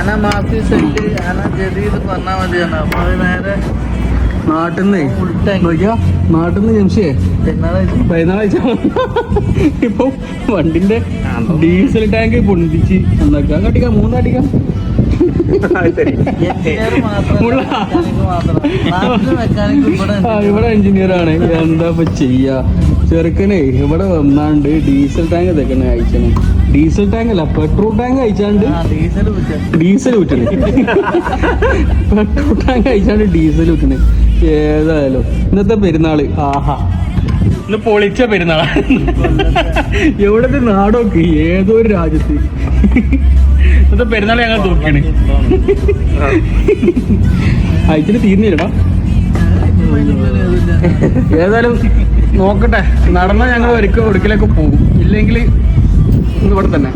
ആന മാഫി സെറ്റ് ആന ജദീദ് പറഞ്ഞാൽ മതിയാണ്. അപ്പൊ അത് നേരെ നാട്ടിന്ന് നോക്കിയാ നാട്ടിന്ന് ജംഷിയെ പതിനാലാഴ്ച ഇപ്പൊ വണ്ടിന്റെ ഡീസൽ ടാങ്ക് പൊന്തിച്ച് എന്നാക്കാം കട്ടിക്കാം മൂന്നടിക്കാം. ഇവിടെ എഞ്ചിനീയർ ആണ്. എന്താ ഇപ്പൊ ചെയ്യാ ചെറുക്കനെ ഇവിടെ വന്നാണ്ട് ഡീസൽ ടാങ്ക് ഇതൊക്കെ അയച്ചാണ്. ഡീസൽ ടാങ്ക് അല്ല പെട്രോൾ ടാങ്ക് അയച്ചാണ്ട് ഡീസൽ ഊറ്റണ്. പെട്രോൾ ടാങ്ക് അയച്ചാണ്ട് ഡീസൽ ഊറ്റണ്. ഏതായാലും ഇന്നത്തെ പെരുന്നാള് ആഹാ ഇന്ന് പൊളിച്ച പെരുന്നാളാ. എവിടത്തെ നാടൊക്കെ ഏതോ ഒരു രാജ്യത്ത് ഇന്നത്തെ പെരുന്നാൾ ഞങ്ങൾ നോക്കിയാണ്. അയച്ചിട്ട് തീർന്നില്ലടാ. ഏതായാലും നോക്കട്ടെ നടന്നാൽ ഞങ്ങൾ ഒരിക്കലൊക്കെ പോകും. ഇല്ലെങ്കിൽ ഇവിടെ തന്നെ